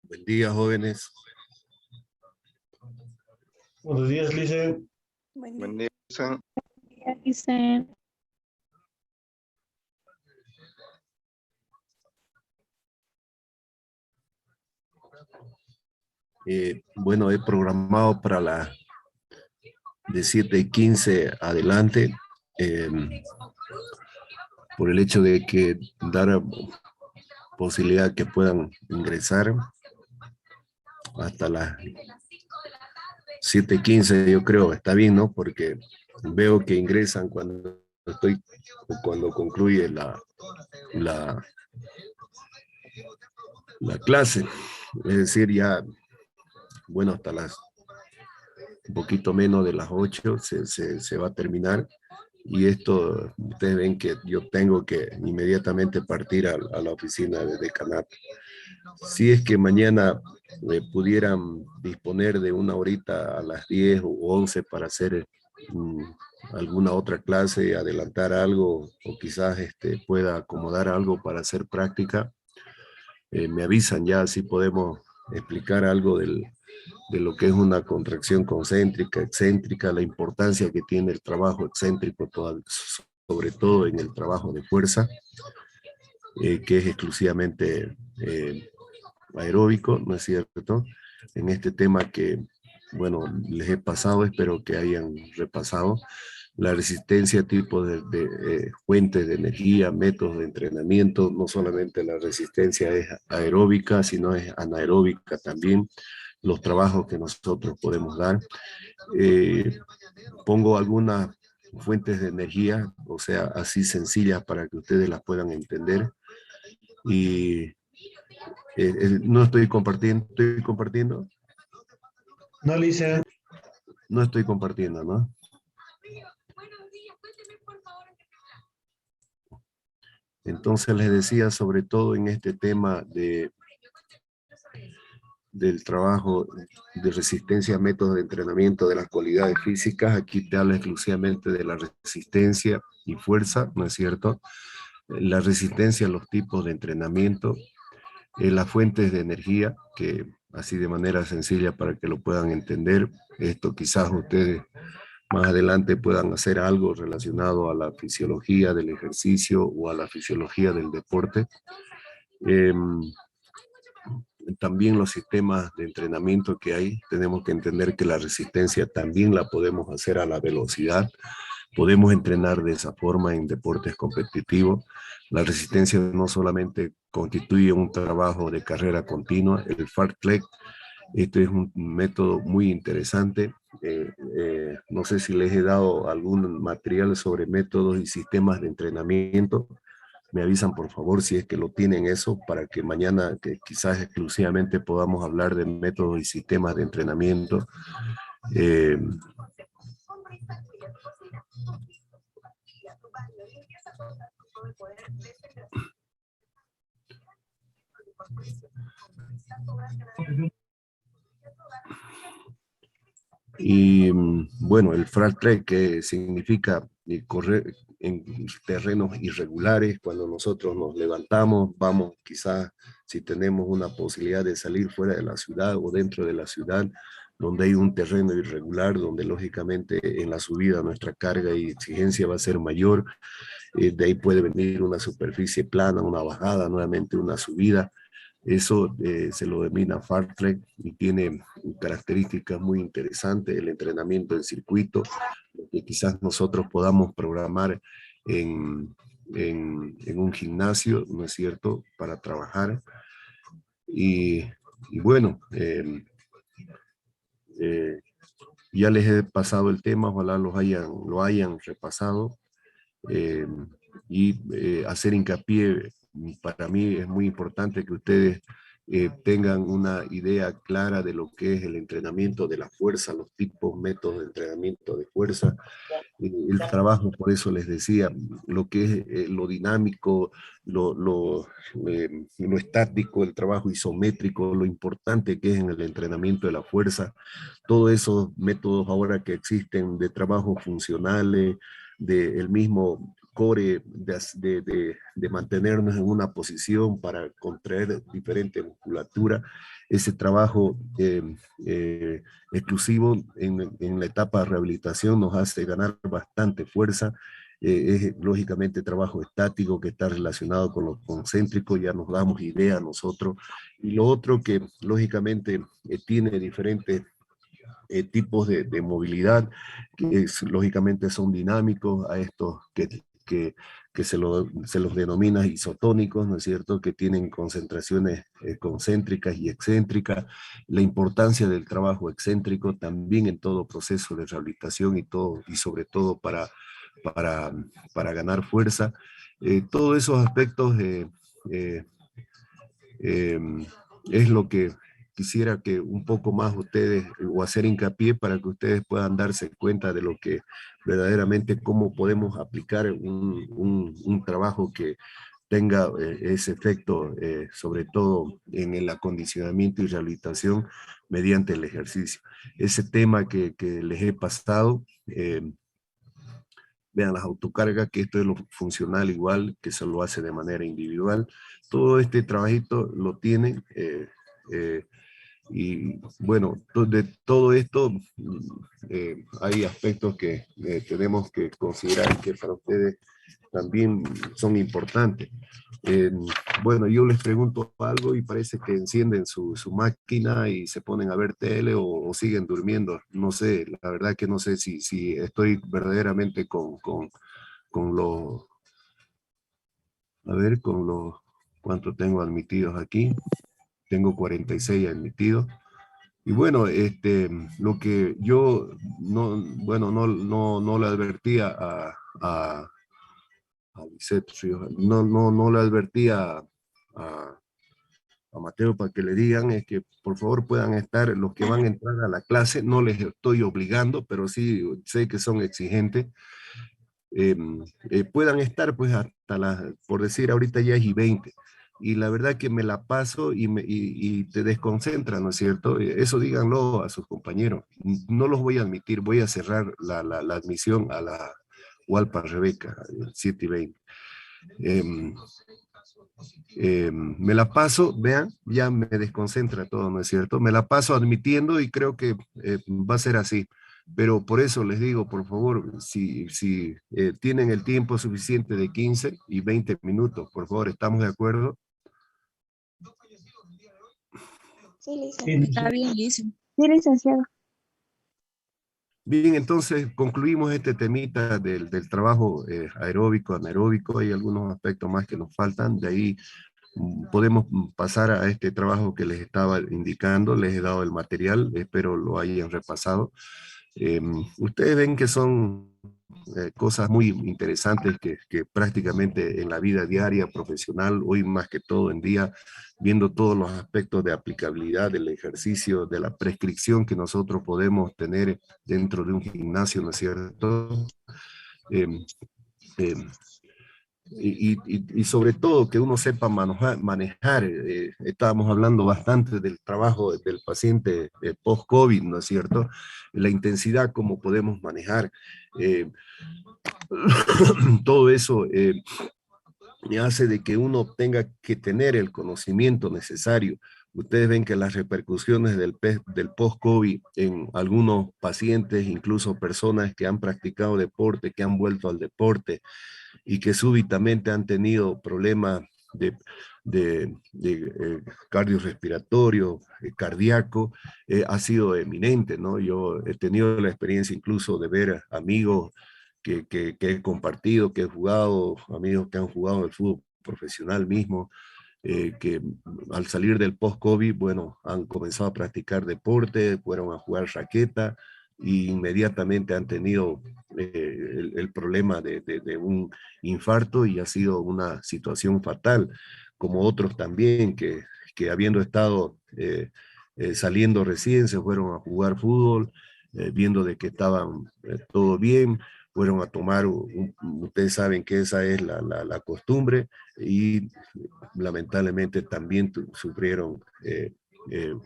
Buen día, jóvenes. Buenos días, Lice. Buen día, San. Dicen, Bueno, he programado para la de 7:15 adelante, por el hecho de que dar posibilidad que puedan ingresar hasta las 7:15, yo creo, está bien, ¿no? Porque veo que ingresan cuando concluye la clase, es decir, ya, bueno, hasta un poquito menos de las 8 se va a terminar, y esto, ustedes ven que yo tengo que inmediatamente partir a la oficina de decanato. Si es que mañana pudieran disponer de una horita a las 10 o 11 para hacer alguna otra clase, adelantar algo, o quizás pueda acomodar algo para hacer práctica, me avisan ya, así podemos explicar algo de lo que es una contracción concéntrica, excéntrica, la importancia que tiene el trabajo excéntrico, sobre todo en el trabajo de fuerza, que es exclusivamente aeróbico, ¿no es cierto? En este tema que, bueno, les he pasado, espero que hayan repasado, la resistencia, tipos de fuentes de energía, métodos de entrenamiento. No solamente la resistencia es aeróbica, sino es anaeróbica también, los trabajos que nosotros podemos dar. Pongo algunas fuentes de energía, o sea, así sencillas para que ustedes las puedan entender. Y no estoy compartiendo, ¿estoy compartiendo? No, Lice. No estoy compartiendo, ¿no? Entonces les decía, sobre todo en este tema del trabajo de resistencia a métodos de entrenamiento de las cualidades físicas, aquí te habla exclusivamente de la resistencia y fuerza, ¿no es cierto? La resistencia a los tipos de entrenamiento, las fuentes de energía, que así de manera sencilla para que lo puedan entender. Esto quizás ustedes más adelante puedan hacer algo relacionado a la fisiología del ejercicio o a la fisiología del deporte. También los sistemas de entrenamiento que hay, tenemos que entender que la resistencia también la podemos hacer a la velocidad. Podemos entrenar de esa forma en deportes competitivos. La resistencia no solamente constituye un trabajo de carrera continua, el fartlek, este es un método muy interesante. No sé si les he dado algún material sobre métodos y sistemas de entrenamiento. Me avisan por favor si es que lo tienen eso, para que mañana que quizás exclusivamente podamos hablar de métodos y sistemas de entrenamiento. Y bueno, el fartlek, que significa correr en terrenos irregulares. Cuando nosotros nos levantamos, vamos quizás, si tenemos una posibilidad de salir fuera de la ciudad o dentro de la ciudad, donde hay un terreno irregular, donde lógicamente en la subida nuestra carga y exigencia va a ser mayor. De ahí puede venir una superficie plana, una bajada, nuevamente una subida. Eso se lo denomina Fartlek y tiene características muy interesantes, el entrenamiento en circuito, que quizás nosotros podamos programar en un gimnasio, ¿no es cierto?, para trabajar. Y bueno, ya les he pasado el tema, ojalá lo hayan repasado. Hacer hincapié, para mí es muy importante que ustedes tengan una idea clara de lo que es el entrenamiento de la fuerza, los tipos, métodos de entrenamiento de fuerza, el trabajo, por eso les decía, lo que es lo dinámico, lo estático, el trabajo isométrico, lo importante que es en el entrenamiento de la fuerza, todos esos métodos ahora que existen de trabajo funcionales, del mismo core, de mantenernos en una posición para contraer diferente musculatura, ese trabajo exclusivo en la etapa de rehabilitación nos hace ganar bastante fuerza. Es lógicamente trabajo estático que está relacionado con lo concéntrico, ya nos damos idea nosotros. Y lo otro que lógicamente tiene diferentes tipos de movilidad, que lógicamente son dinámicos, a estos que se los denomina isotónicos, ¿no es cierto?, que tienen concentraciones concéntricas y excéntricas, la importancia del trabajo excéntrico también en todo proceso de rehabilitación y sobre todo para ganar fuerza. Todos esos aspectos eh, eh, es lo que quisiera que un poco más ustedes, o hacer hincapié para que ustedes puedan darse cuenta de lo que verdaderamente, cómo podemos aplicar un trabajo que tenga ese efecto, sobre todo en el acondicionamiento y rehabilitación mediante el ejercicio. Ese tema que les he pasado, vean las autocargas, que esto es lo funcional igual, que se lo hace de manera individual. Todo este trabajito lo tienen. Y bueno, de todo esto hay aspectos que tenemos que considerar que para ustedes también son importantes. Eh, bueno, yo les pregunto algo y parece que encienden su máquina y se ponen a ver tele o siguen durmiendo. No sé, la verdad que no sé si estoy verdaderamente con los, a ver, con los, ¿cuánto tengo admitidos aquí? Tengo 46 admitidos. Y bueno, lo que yo no, bueno, no le advertía a Lisette Ríos, no le advertía a Mateo para que le digan es que por favor puedan estar, los que van a entrar a la clase, no les estoy obligando, pero sí sé que son exigentes, puedan estar pues hasta las, por decir ahorita ya es y 20, y la verdad que me la paso y te desconcentra, ¿no es cierto? Eso díganlo a sus compañeros. No los voy a admitir, voy a cerrar la admisión a la Hualpa Rebeca, 7 y 20. Me la paso, vean, ya me desconcentra todo, ¿no es cierto? Me la paso admitiendo y creo que va a ser así. Pero por eso les digo, por favor, si tienen el tiempo suficiente de 15 y 20 minutos, por favor, ¿estamos de acuerdo? Sí, licenciado. Sí, Está bien, listo. Sí, licenciado. Bien, entonces concluimos este temita del trabajo aeróbico, anaeróbico. Hay algunos aspectos más que nos faltan. De ahí podemos pasar a este trabajo que les estaba indicando. Les he dado el material, espero lo hayan repasado. Ustedes ven que son cosas muy interesantes que prácticamente en la vida diaria, profesional, hoy más que todo en día, viendo todos los aspectos de aplicabilidad del ejercicio, de la prescripción que nosotros podemos tener dentro de un gimnasio, ¿no es cierto? Eh, eh, y sobre todo que uno sepa manejar. Estábamos hablando bastante del trabajo del paciente post-COVID, ¿no es cierto? La intensidad, cómo podemos manejar. Todo eso me hace de que uno tenga que tener el conocimiento necesario. Ustedes ven que las repercusiones del post-COVID en algunos pacientes, incluso personas que han practicado deporte, que han vuelto al deporte, y que súbitamente han tenido problemas cardiorrespiratorio, cardíaco, ha sido eminente, ¿no? Yo he tenido la experiencia incluso de ver amigos que he compartido, que he jugado, amigos que han jugado el fútbol profesional mismo, que al salir del post-COVID, bueno, han comenzado a practicar deporte, fueron a jugar raqueta y inmediatamente han tenido el problema de un infarto y ha sido una situación fatal, como otros también que habiendo estado saliendo recién, se fueron a jugar fútbol, viendo de que estaban todo bien, fueron a tomar, ustedes saben que esa es la costumbre, y lamentablemente también sufrieron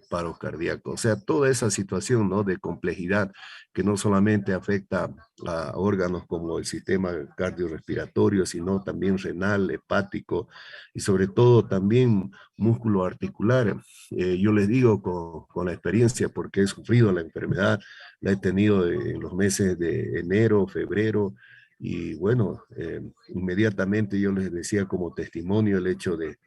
paros cardíacos. O sea, toda esa situación, ¿no?, de complejidad que no solamente afecta a órganos como el sistema cardiorrespiratorio, sino también renal, hepático y sobre todo también músculo articular. Yo les digo con la experiencia, porque he sufrido la enfermedad, la he tenido en los meses de enero, febrero, y bueno, inmediatamente yo les decía como testimonio el hecho de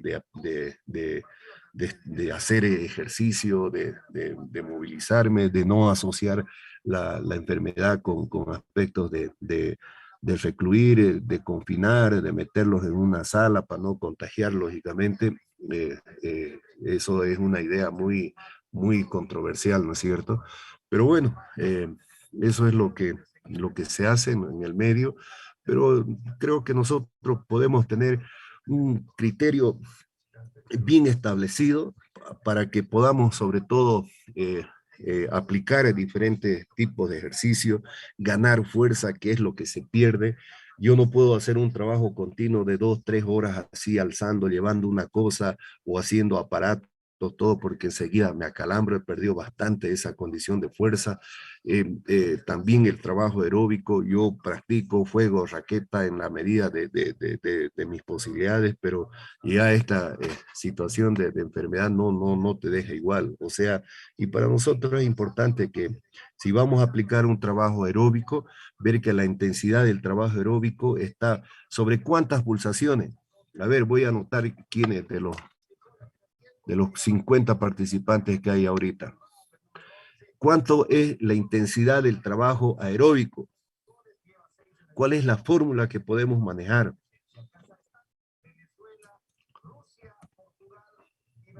hacer ejercicio, de movilizarme, de no asociar la enfermedad con aspectos de recluir, de confinar, de meterlos en una sala para no contagiar, lógicamente. Eso es una idea muy controversial, ¿no es cierto? Pero bueno, eso es lo que se hace en el medio, pero creo que nosotros podemos tener un criterio bien establecido para que podamos sobre todo aplicar diferentes tipos de ejercicio, ganar fuerza, que es lo que se pierde. Yo no puedo hacer un trabajo continuo de 2, 3 horas así alzando, llevando una cosa o haciendo aparatos, todo porque enseguida me acalambro, he perdido bastante esa condición de fuerza. También el trabajo aeróbico, yo practico fuego, raqueta en la medida de mis posibilidades, pero ya esta situación de enfermedad no te deja igual. O sea, y para nosotros es importante que si vamos a aplicar un trabajo aeróbico, ver que la intensidad del trabajo aeróbico está sobre cuántas pulsaciones. A ver, voy a anotar quiénes de los 50 participantes que hay ahorita. ¿Cuánto es la intensidad del trabajo aeróbico? ¿Cuál es la fórmula que podemos manejar?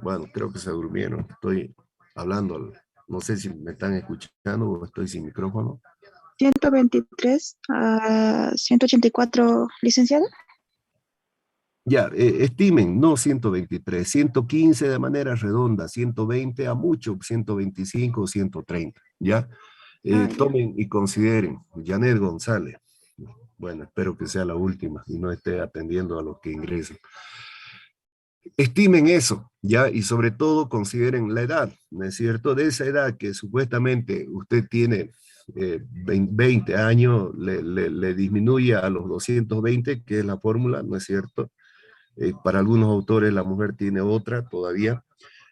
Bueno, creo que se durmieron. Estoy hablando. No sé si me están escuchando o estoy sin micrófono. 123 a 184, licenciado. Ya, estimen, no 123, 115 de manera redonda, 120 a mucho, 125 o 130, ¿ya? Ya. Tomen y consideren. Janet González. Bueno, espero que sea la última y no esté atendiendo a los que ingresan. Estimen eso, ¿ya? Y sobre todo consideren la edad, ¿no es cierto? De esa edad que supuestamente usted tiene 20 años, le disminuye a los 220, que es la fórmula, ¿no es cierto? Para algunos autores la mujer tiene otra todavía.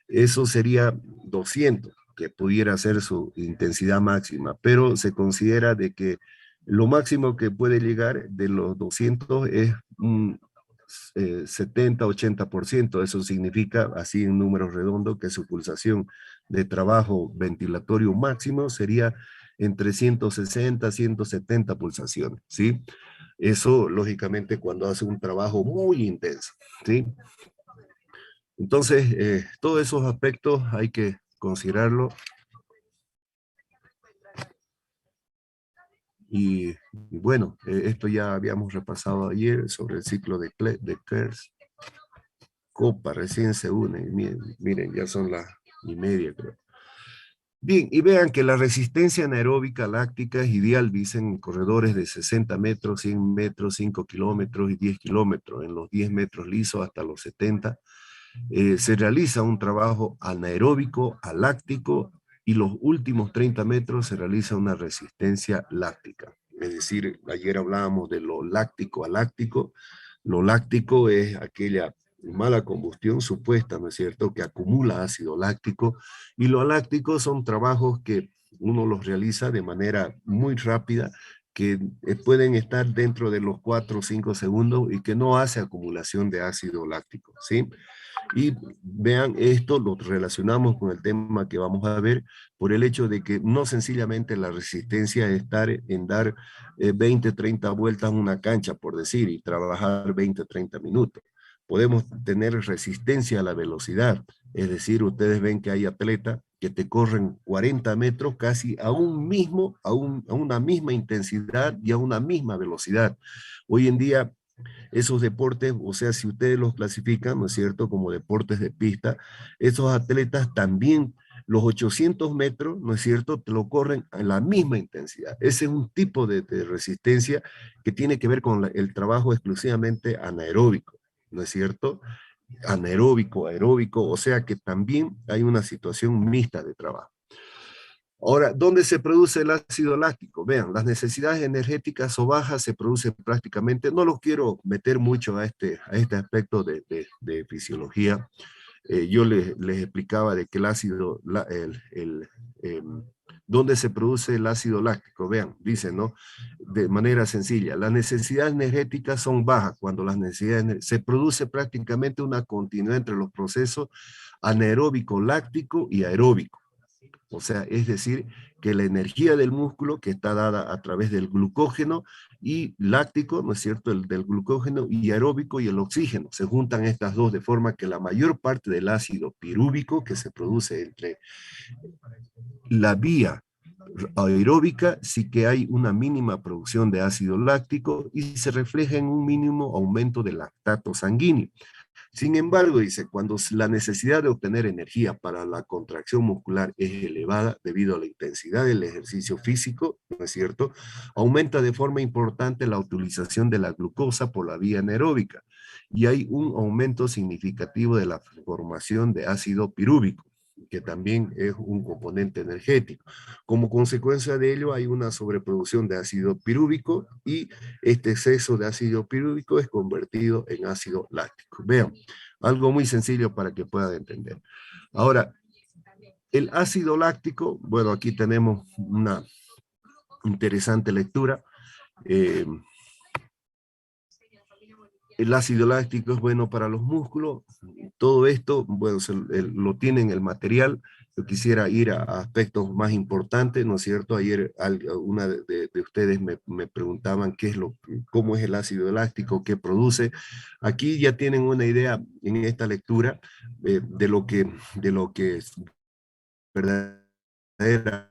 Eso sería 200, que pudiera ser su intensidad máxima, pero se considera de que lo máximo que puede llegar de los 200 es un 70-80%. Eso significa, así en números redondos, que su pulsación de trabajo ventilatorio máximo sería entre 160 a 170 pulsaciones, ¿sí? Eso, lógicamente, cuando hace un trabajo muy intenso, ¿sí? Entonces, todos esos aspectos hay que considerarlo. Y bueno, esto ya habíamos repasado ayer sobre el ciclo de Krebs. Copa recién se une. Miren, ya son las 1:30, creo. Bien, y vean que la resistencia anaeróbica láctica es ideal, dicen, en corredores de 60 metros, 100 metros, 5 kilómetros y 10 kilómetros. En los 10 metros lisos hasta los 70. Se realiza un trabajo anaeróbico, aláctico, y los últimos 30 metros se realiza una resistencia láctica. Es decir, ayer hablábamos de lo láctico aláctico. Lo láctico es aquella mala combustión supuesta, ¿no es cierto?, que acumula ácido láctico, y lo aláctico son trabajos que uno los realiza de manera muy rápida, que pueden estar dentro de los 4 o 5 segundos y que no hace acumulación de ácido láctico, ¿sí? Y vean, esto lo relacionamos con el tema que vamos a ver por el hecho de que no sencillamente la resistencia es estar en dar 20, 30 vueltas en una cancha, por decir, y trabajar 20, 30 minutos. Podemos tener resistencia a la velocidad, es decir, ustedes ven que hay atletas que te corren 40 metros casi a una misma intensidad y a una misma velocidad. Hoy en día esos deportes, o sea, si ustedes los clasifican, ¿no es cierto?, como deportes de pista, esos atletas también, los 800 metros, ¿no es cierto?, te lo corren a la misma intensidad. Ese es un tipo de resistencia que tiene que ver con el trabajo exclusivamente anaeróbico, ¿no es cierto?, anaeróbico, aeróbico, o sea que también hay una situación mixta de trabajo. Ahora, ¿dónde se produce el ácido láctico? Vean, las necesidades energéticas o bajas se producen prácticamente, no los quiero meter mucho a este aspecto de fisiología. Yo les explicaba de que el ácido, ¿dónde se produce el ácido láctico? Vean, dicen, ¿no? De manera sencilla, las necesidades energéticas son bajas cuando las necesidades, se produce prácticamente una continuidad entre los procesos anaeróbico láctico y aeróbico. O sea, es decir, que la energía del músculo, que está dada a través del glucógeno y láctico, ¿no es cierto?, el del glucógeno y aeróbico y el oxígeno. Se juntan estas dos de forma que la mayor parte del ácido pirúvico que se produce entre la vía aeróbica sí que hay una mínima producción de ácido láctico y se refleja en un mínimo aumento del lactato sanguíneo. Sin embargo, dice, cuando la necesidad de obtener energía para la contracción muscular es elevada debido a la intensidad del ejercicio físico, ¿no es cierto?, aumenta de forma importante la utilización de la glucosa por la vía anaeróbica y hay un aumento significativo de la formación de ácido pirúvico, que también es un componente energético. Como consecuencia de ello, hay una sobreproducción de ácido pirúvico y este exceso de ácido pirúvico es convertido en ácido láctico. Vean, algo muy sencillo para que puedan entender. Ahora, el ácido láctico, bueno, aquí tenemos una interesante lectura. El ácido láctico es bueno para los músculos. Todo esto, bueno, lo tiene en el material. Yo quisiera ir a aspectos más importantes, ¿no es cierto? Ayer una de ustedes me preguntaban cómo es el ácido láctico, qué produce. Aquí ya tienen una idea en esta lectura de lo que es verdaderamente.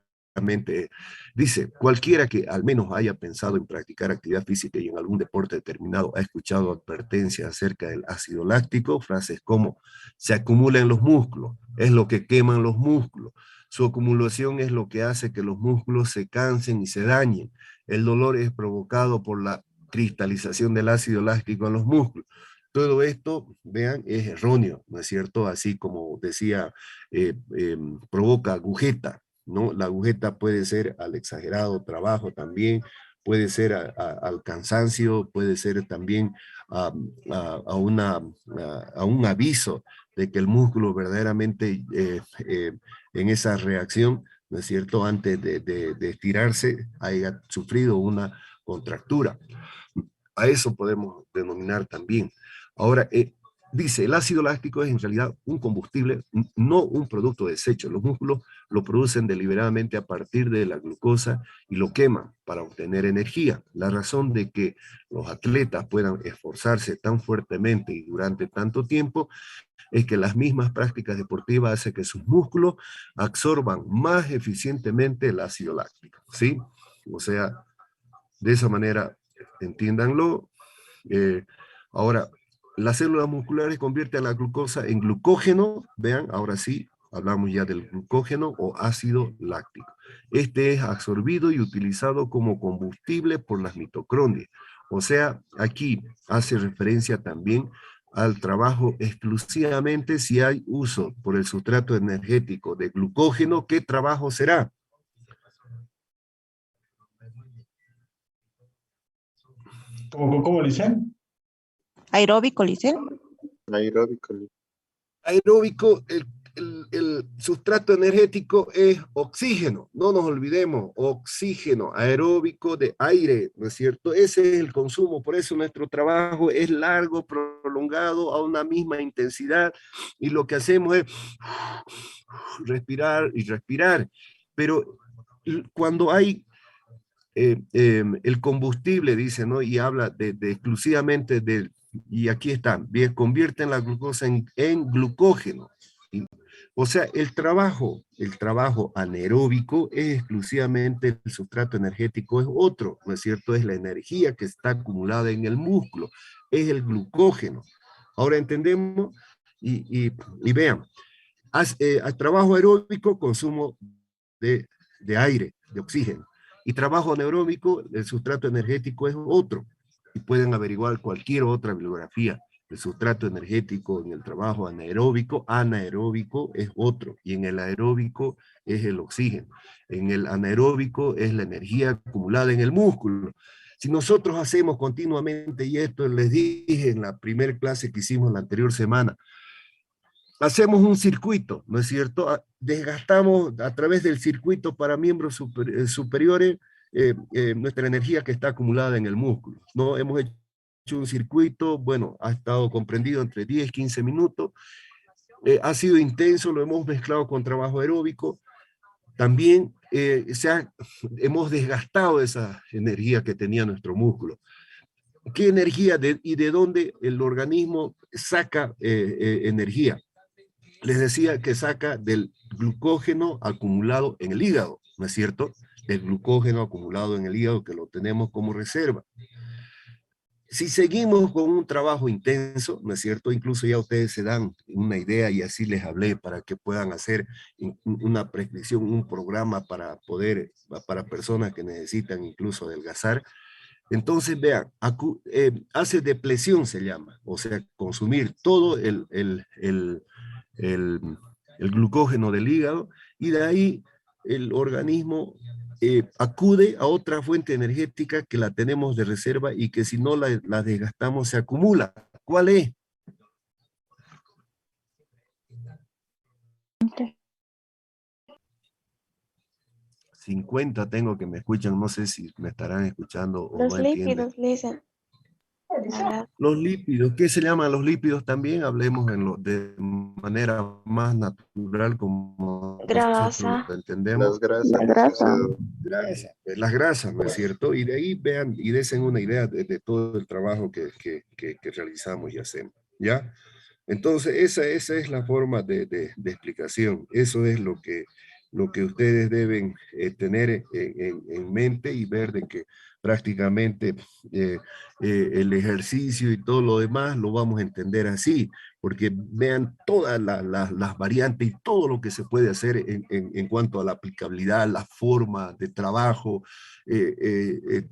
Dice, cualquiera que al menos haya pensado en practicar actividad física y en algún deporte determinado ha escuchado advertencias acerca del ácido láctico, frases como se acumula en los músculos, es lo que queman los músculos, su acumulación es lo que hace que los músculos se cansen y se dañen, el dolor es provocado por la cristalización del ácido láctico en los músculos. Todo esto, vean, es erróneo, ¿no es cierto? Así como decía, provoca agujeta, ¿no? La agujeta puede ser al exagerado trabajo también, puede ser al cansancio, puede ser también a un aviso de que el músculo verdaderamente en esa reacción, ¿no es cierto?, antes de estirarse, haya sufrido una contractura. A eso podemos denominar también. Ahora, dice, el ácido láctico es en realidad un combustible, no un producto de desecho. Los músculos lo producen deliberadamente a partir de la glucosa y lo queman para obtener energía. La razón de que los atletas puedan esforzarse tan fuertemente y durante tanto tiempo es que las mismas prácticas deportivas hacen que sus músculos absorban más eficientemente el ácido láctico, ¿sí? O sea, de esa manera, entiéndanlo. Ahora, las células musculares convierten la glucosa en glucógeno, vean, ahora sí, hablamos ya del glucógeno o ácido láctico. Este es absorbido y utilizado como combustible por las mitocondrias. O sea, aquí hace referencia también al trabajo exclusivamente si hay uso por el sustrato energético de glucógeno, ¿qué trabajo será? ¿Cómo dicen? Aeróbico, Licen. Aeróbico. Aeróbico, el sustrato energético es oxígeno, no nos olvidemos, oxígeno aeróbico de aire, ¿no es cierto? Ese es el consumo, por eso nuestro trabajo es largo, prolongado, a una misma intensidad, y lo que hacemos es respirar y respirar, pero cuando hay el combustible, dice, ¿no? Y habla de exclusivamente de, y aquí está, bien, convierten la glucosa en glucógeno. O sea, el trabajo anaeróbico es exclusivamente el sustrato energético, es otro, ¿no es cierto? Es la energía que está acumulada en el músculo, es el glucógeno. Ahora entendemos y vean, trabajo aeróbico, consumo de aire, de oxígeno. Y trabajo anaeróbico, el sustrato energético es otro. Y pueden averiguar cualquier otra bibliografía. El sustrato energético en el trabajo anaeróbico es otro. Y en el aeróbico es el oxígeno. En el anaeróbico es la energía acumulada en el músculo. Si nosotros hacemos continuamente, y esto les dije en la primera clase que hicimos la anterior semana, hacemos un circuito, ¿no es cierto? Desgastamos a través del circuito para miembros superiores nuestra energía que está acumulada en el músculo, ¿no? Hemos hecho un circuito, bueno, ha estado comprendido entre 10 y 15 minutos, ha sido intenso, lo hemos mezclado con trabajo aeróbico, también hemos desgastado esa energía que tenía nuestro músculo. ¿Qué energía y de dónde el organismo saca energía? Les decía que saca del glucógeno acumulado en el hígado, ¿no es cierto? El glucógeno acumulado en el hígado que lo tenemos como reserva. Si seguimos con un trabajo intenso, ¿no es cierto? Incluso ya ustedes se dan una idea y así les hablé para que puedan hacer una prescripción, un programa para poder, para personas que necesitan incluso adelgazar. Entonces, vean, hace depresión se llama, o sea, consumir todo el, el glucógeno del hígado y de ahí el organismo acude a otra fuente energética que la tenemos de reserva y que si no la desgastamos se acumula. ¿Cuál es? 50 tengo que me escuchan, no sé si me estarán escuchando o Los no entienden. lípidos, dicen. Los lípidos, ¿qué se llaman los lípidos también? Hablemos de manera más natural como nosotros Grasa. lo entendemos. Las grasas. La grasa. Las grasas, ¿no es cierto? Y de ahí vean y desen una idea de todo el trabajo que realizamos y hacemos, ¿ya? Entonces, esa es la forma de explicación. Eso es lo que ustedes deben tener en mente y ver de que prácticamente eh, el ejercicio y todo lo demás lo vamos a entender así, porque vean todas las variantes y todo lo que se puede hacer en cuanto a la aplicabilidad, la forma de trabajo,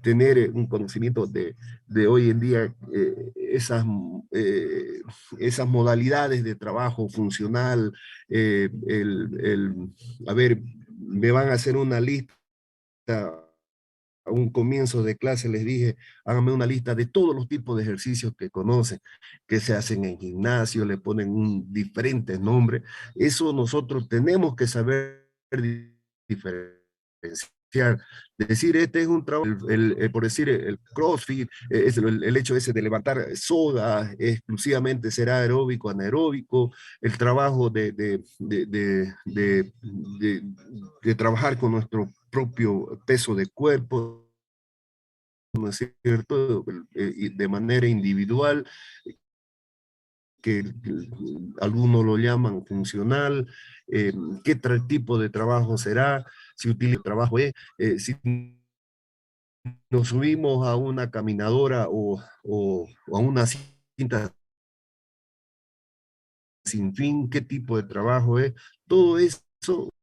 tener un conocimiento de hoy en día, esas modalidades de trabajo funcional, a ver, me van a hacer una lista, a un comienzo de clase les dije, háganme una lista de todos los tipos de ejercicios que conocen, que se hacen en gimnasio, le ponen un diferente nombre. Eso nosotros tenemos que saber diferenciar. Decir, este es un trabajo, por decir, el CrossFit, es el hecho ese de levantar soga, exclusivamente será aeróbico, anaeróbico, el trabajo de trabajar con nuestro propio peso de cuerpo, ¿no es cierto? De manera individual, que algunos lo llaman funcional, qué tipo de trabajo será, si utiliza trabajo si nos subimos a una caminadora o a una cinta sin fin, qué tipo de trabajo es, todo eso,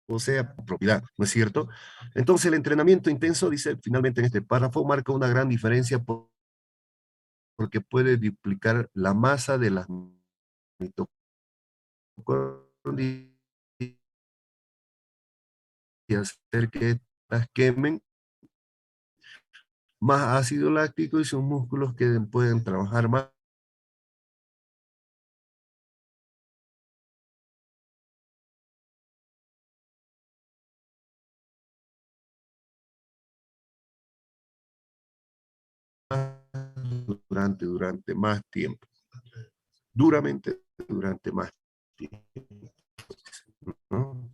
o sea, propiedad, ¿no es cierto? Entonces el entrenamiento intenso, dice finalmente en este párrafo, marca una gran diferencia porque puede duplicar la masa de las mitocondrias y hacer que estas quemen más ácido láctico y sus músculos pueden trabajar más durante más tiempo. Duramente durante más tiempo, ¿no?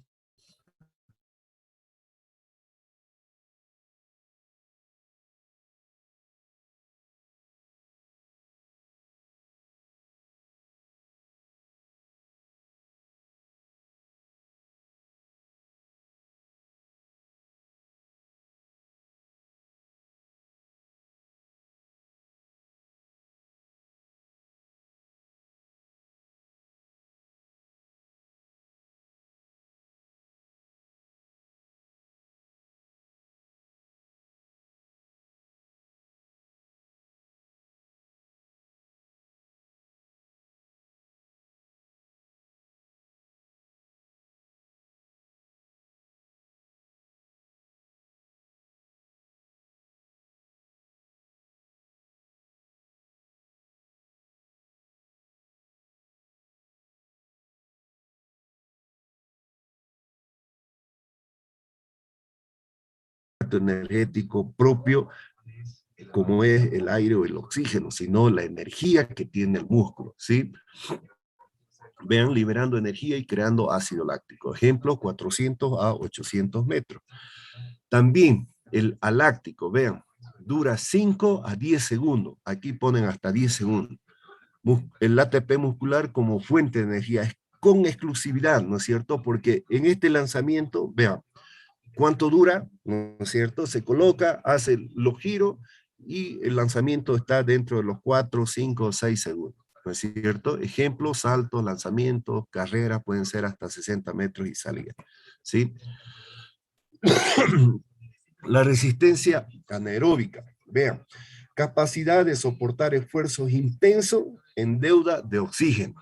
Energético propio, como es el aire o el oxígeno, sino la energía que tiene el músculo, ¿sí? Vean, liberando energía y creando ácido láctico. Ejemplo, 400 a 800 metros. También el aláctico, vean, dura 5 a 10 segundos. Aquí ponen hasta 10 segundos. El ATP muscular como fuente de energía es con exclusividad, ¿no es cierto? Porque en este lanzamiento, vean, ¿cuánto dura? ¿No es cierto? Se coloca, hace los giros y el lanzamiento está dentro de los 4, 5, 6 segundos. ¿No es cierto? Ejemplos, saltos, lanzamientos, carreras pueden ser hasta 60 metros y salida. ¿Sí? La resistencia anaeróbica. Vean, capacidad de soportar esfuerzos intensos en deuda de oxígeno.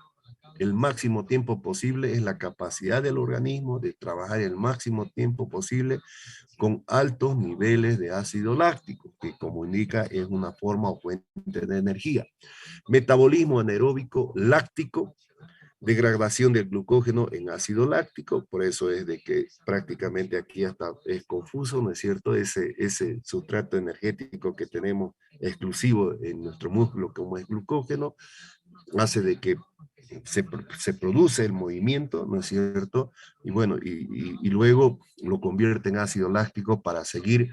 El máximo tiempo posible es la capacidad del organismo de trabajar el máximo tiempo posible con altos niveles de ácido láctico, que como indica es una forma o fuente de energía. Metabolismo anaeróbico láctico, degradación del glucógeno en ácido láctico, por eso es de que prácticamente aquí hasta es confuso, ¿no es cierto? Ese sustrato energético que tenemos exclusivo en nuestro músculo como es glucógeno, hace de que se produce el movimiento, ¿no es cierto? Y bueno, y luego lo convierte en ácido láctico para seguir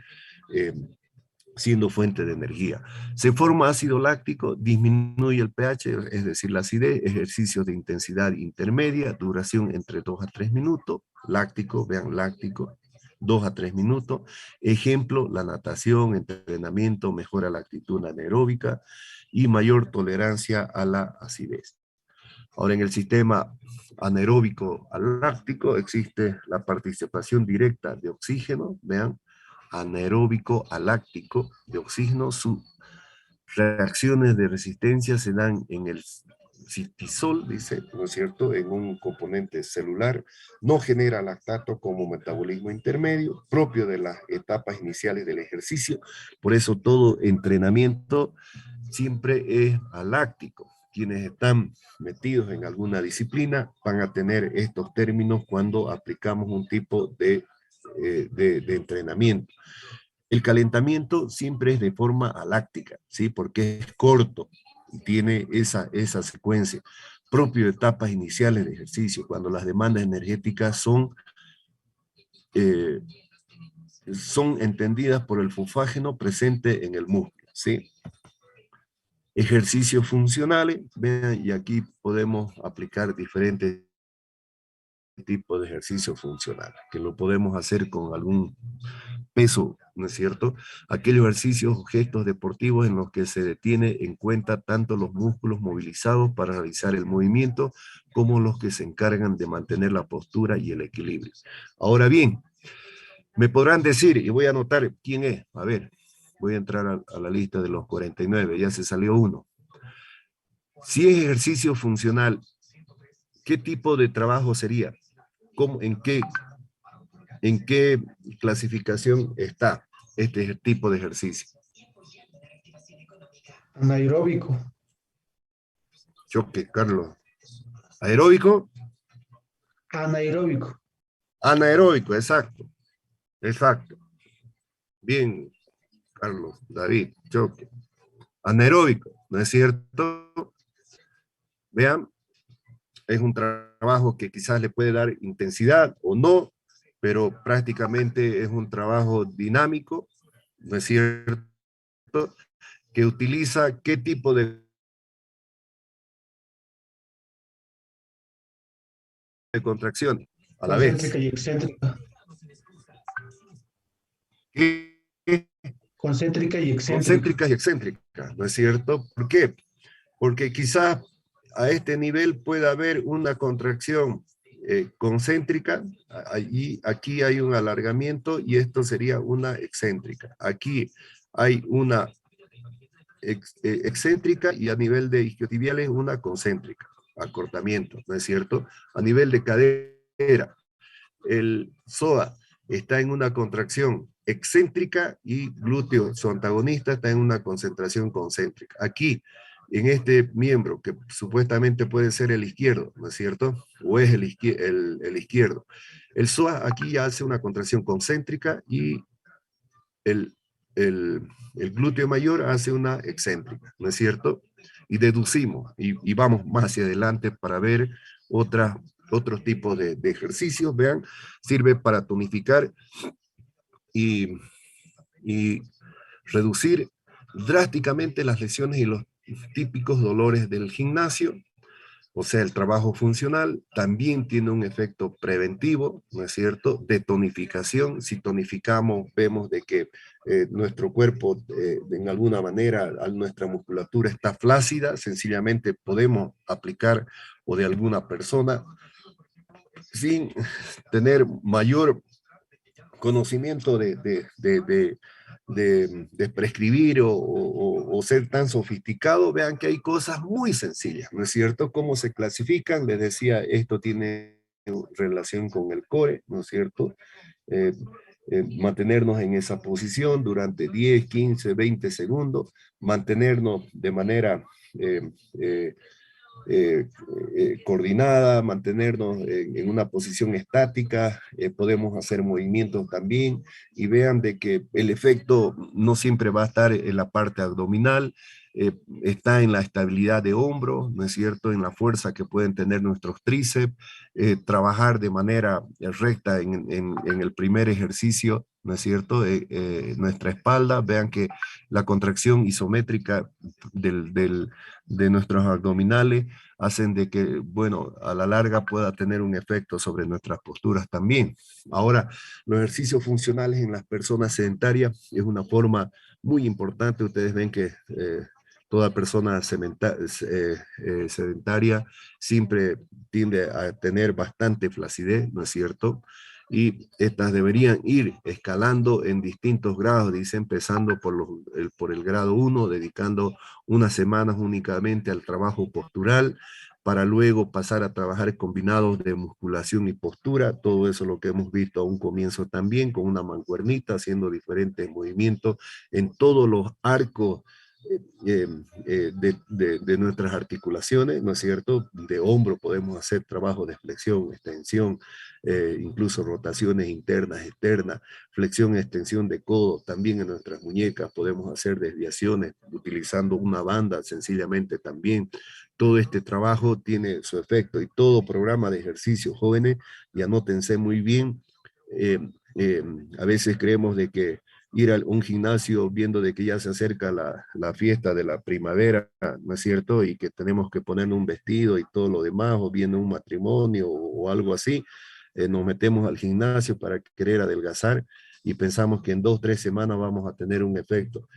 siendo fuente de energía. Se forma ácido láctico, disminuye el pH, es decir, la acidez, ejercicios de intensidad intermedia, duración entre 2 a 3 minutos, láctico, vean, láctico, 2 a 3 minutos. Ejemplo, la natación, entrenamiento, mejora la actitud anaeróbica y mayor tolerancia a la acidez. Ahora, en el sistema anaeróbico láctico existe la participación directa de oxígeno, vean, anaeróbico aláctico de oxígeno, sus reacciones de resistencia se dan en el cistisol, dice, ¿no es cierto?, en un componente celular, no genera lactato como metabolismo intermedio, propio de las etapas iniciales del ejercicio, por eso todo entrenamiento siempre es aláctico. Quienes están metidos en alguna disciplina van a tener estos términos cuando aplicamos un tipo de entrenamiento. El calentamiento siempre es de forma aláctica, ¿sí? Porque es corto y tiene esa secuencia propio de etapas iniciales de ejercicio, cuando las demandas energéticas son entendidas por el fosfágeno presente en el músculo, ¿sí? Ejercicios funcionales, vean, y aquí podemos aplicar diferentes tipos de ejercicios funcionales, que lo podemos hacer con algún peso, ¿no es cierto? Aquellos ejercicios o gestos deportivos en los que se detiene en cuenta tanto los músculos movilizados para realizar el movimiento, como los que se encargan de mantener la postura y el equilibrio. Ahora bien, me podrán decir, y voy a anotar quién es, a ver, voy a entrar a la lista de los 49, ya se salió uno. Si es ejercicio funcional, ¿qué tipo de trabajo sería? ¿En qué clasificación está este tipo de ejercicio? Anaeróbico. Choque, Carlos. ¿Aeróbico? Anaeróbico. Anaeróbico, exacto. Exacto. Bien, Carlos, David, choque. anaeróbico, ¿no es cierto? Vean, es un trabajo que quizás le puede dar intensidad o no, pero prácticamente es un trabajo dinámico, ¿no es cierto? Que utiliza qué tipo de contracción a la vez. Concéntrica y excéntrica. ¿Qué? Concéntrica y excéntrica. Concéntricas y excéntricas, ¿no es cierto? ¿Por qué? Porque quizás a este nivel pueda haber una contracción concéntrica, aquí hay un alargamiento y esto sería una excéntrica. Aquí hay una excéntrica y a nivel de isquiotibiales una concéntrica, acortamiento, ¿no es cierto? A nivel de cadera, el psoas está en una contracción excéntrica y glúteo, su antagonista, está en una concentración concéntrica. Aquí, en este miembro, que supuestamente puede ser el izquierdo, ¿no es cierto? O es el izquierdo. El psoas aquí ya hace una contracción concéntrica y el, el glúteo mayor hace una excéntrica, ¿no es cierto? Y deducimos y vamos más hacia adelante para ver otros tipos de ejercicios, vean, sirve para tonificar y, y reducir drásticamente las lesiones y los típicos dolores del gimnasio. O sea, el trabajo funcional también tiene un efecto preventivo, ¿no es cierto? De tonificación. Si tonificamos, vemos de que nuestro cuerpo, en alguna manera, nuestra musculatura está flácida, sencillamente podemos aplicar o de alguna persona sin tener mayor conocimiento de prescribir o ser tan sofisticado, vean que hay cosas muy sencillas, ¿no es cierto? ¿Cómo se clasifican? Les decía, esto tiene relación con el core, ¿no es cierto? Eh, mantenernos en esa posición durante 10, 15, 20 segundos, mantenernos de manera eh, eh, coordinada, mantenernos en una posición estática, podemos hacer movimientos también y vean de que el efecto no siempre va a estar en la parte abdominal, está en la estabilidad de hombros, ¿no es cierto? En la fuerza que pueden tener nuestros tríceps, trabajar de manera recta en el primer ejercicio, ¿no es cierto? Nuestra espalda, vean que la contracción isométrica de nuestros abdominales hacen de que, bueno, a la larga pueda tener un efecto sobre nuestras posturas también. Ahora, los ejercicios funcionales en las personas sedentarias es una forma muy importante. Ustedes ven que toda persona sedentaria siempre tiende a tener bastante flacidez, ¿no es cierto? Y estas deberían ir escalando en distintos grados, dice, empezando por el grado 1, dedicando unas semanas únicamente al trabajo postural, para luego pasar a trabajar combinados de musculación y postura, todo eso lo que hemos visto a un comienzo también, con una mancuernita, haciendo diferentes movimientos en todos los arcos de nuestras articulaciones, ¿no es cierto? De hombro podemos hacer trabajo de flexión, extensión, incluso rotaciones internas, externas, flexión, extensión de codo, también en nuestras muñecas podemos hacer desviaciones utilizando una banda sencillamente también. Todo este trabajo tiene su efecto y todo programa de ejercicio, jóvenes, y anótense muy bien, eh, a veces creemos de que ir a un gimnasio viendo de que ya se acerca la fiesta de la primavera, ¿no es cierto? Y que tenemos que poner un vestido y todo lo demás, o viene un matrimonio o algo así, nos metemos al gimnasio para querer adelgazar y pensamos que en 2, 3 semanas vamos a tener un efecto.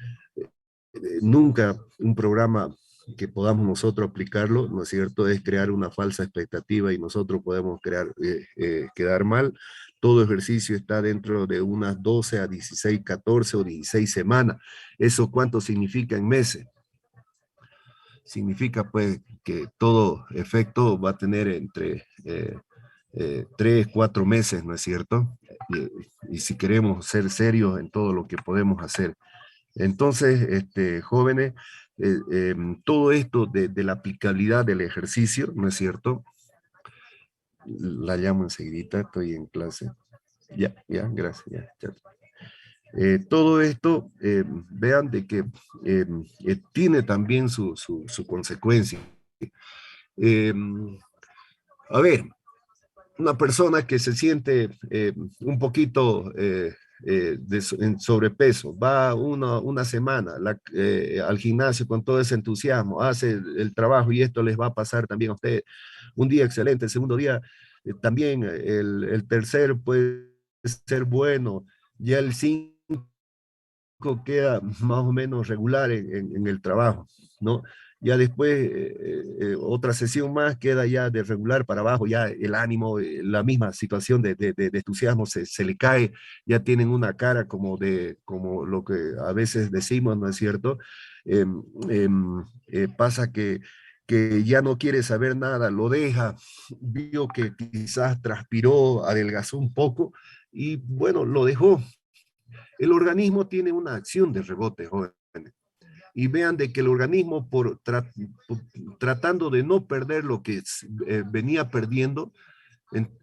Nunca un programa que podamos nosotros aplicarlo, ¿no es cierto?, es crear una falsa expectativa y nosotros podemos quedar mal. Todo ejercicio está dentro de unas 12 a 16, 14 o 16 semanas. ¿Eso cuánto significa en meses? Significa pues que todo efecto va a tener entre 3, 4 meses, ¿no es cierto? Y si queremos ser serios en todo lo que podemos hacer. Entonces, jóvenes, todo esto de la aplicabilidad del ejercicio, ¿no es cierto? La llamo enseguidita, estoy en clase. Ya, gracias. Ya. Todo esto, vean de que tiene también su consecuencia. Eh, a ver, una persona que se siente un poquito en sobrepeso, va una semana al gimnasio con todo ese entusiasmo, hace el trabajo y esto les va a pasar también a ustedes. Un día excelente, el segundo día también, el tercer puede ser bueno, ya el 5 queda más o menos regular en el trabajo, ¿no? Ya después, otra sesión más queda ya de regular para abajo, ya el ánimo, la misma situación de entusiasmo se le cae, ya tienen una cara como lo que a veces decimos, ¿no es cierto? Pasa que ya no quiere saber nada, lo deja, vio que quizás transpiró, adelgazó un poco y bueno, lo dejó. El organismo tiene una acción de rebote, jóvenes. Y vean de que el organismo, por tratando de no perder lo que venía perdiendo,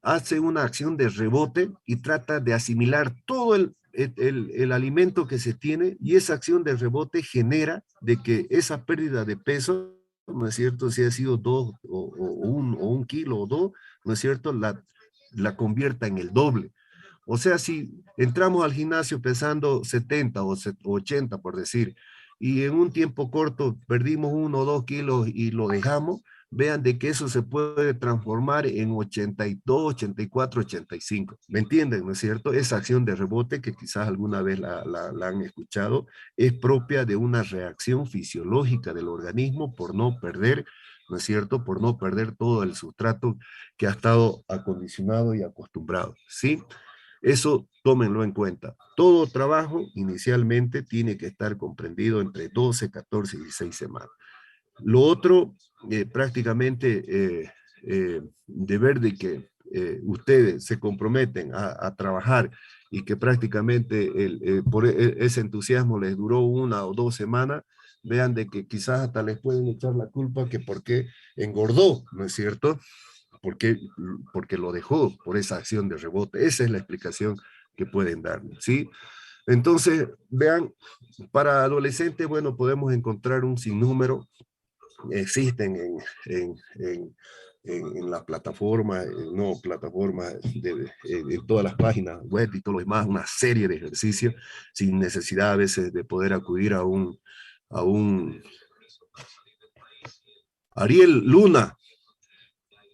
hace una acción de rebote y trata de asimilar todo el alimento que se tiene, y esa acción de rebote genera de que esa pérdida de peso, ¿no es cierto? Si ha sido 1 kilo o 2, ¿no es cierto? La convierta en el doble. O sea, si entramos al gimnasio pesando 70 o 80, por decir, y en un tiempo corto perdimos 1 o 2 kilos y lo dejamos, vean de que eso se puede transformar en 82, 84, 85. ¿Me entienden, no es cierto? Esa acción de rebote, que quizás alguna vez la han escuchado, es propia de una reacción fisiológica del organismo por no perder, ¿no es cierto? Por no perder todo el sustrato que ha estado acondicionado y acostumbrado, ¿sí? Eso tómenlo en cuenta. Todo trabajo inicialmente tiene que estar comprendido entre 12, 14 y 16 semanas. Lo otro, prácticamente, de ver de que ustedes se comprometen a trabajar y que prácticamente por ese entusiasmo les duró 1 o 2 semanas, vean de que quizás hasta les pueden echar la culpa que porque engordó, ¿no es cierto? Porque, porque lo dejó por esa acción de rebote. Esa es la explicación que pueden dar, ¿sí? Entonces, vean, para adolescentes, bueno, podemos encontrar un sinnúmero, existen en las plataformas, no plataformas, en todas las páginas web y todo lo demás, una serie de ejercicios sin necesidad a veces de poder acudir a un Ariel Luna.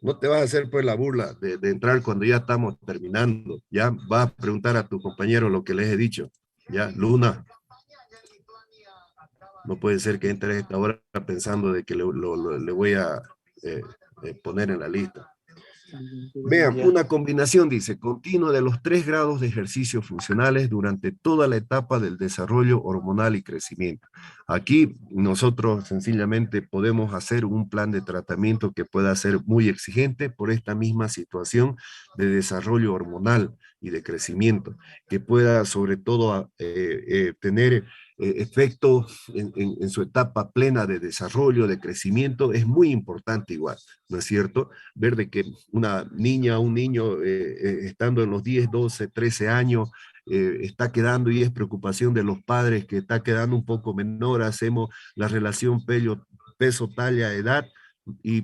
No te vas a hacer pues la burla de entrar cuando ya estamos terminando. Ya vas a preguntar a tu compañero lo que les he dicho. Ya, Luna. No puede ser que entre a esta hora pensando de que le voy a poner en la lista. Vean, una combinación, dice, continua de los 3 grados de ejercicios funcionales durante toda la etapa del desarrollo hormonal y crecimiento. Aquí nosotros sencillamente podemos hacer un plan de tratamiento que pueda ser muy exigente por esta misma situación de desarrollo hormonal y de crecimiento, que pueda sobre todo tener efecto en su etapa plena de desarrollo, de crecimiento, es muy importante igual, ¿no es cierto? Ver de que una niña, un niño, estando en los 10, 12, 13 años, está quedando, y es preocupación de los padres, que está quedando un poco menor, hacemos la relación peso, talla, edad, y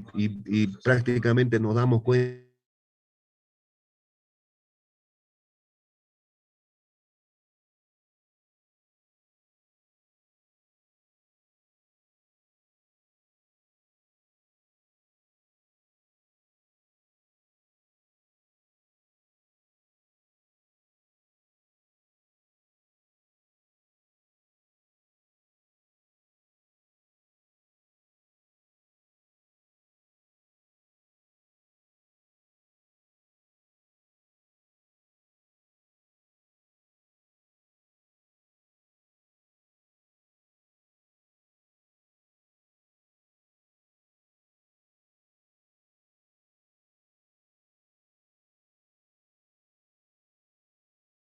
prácticamente nos damos cuenta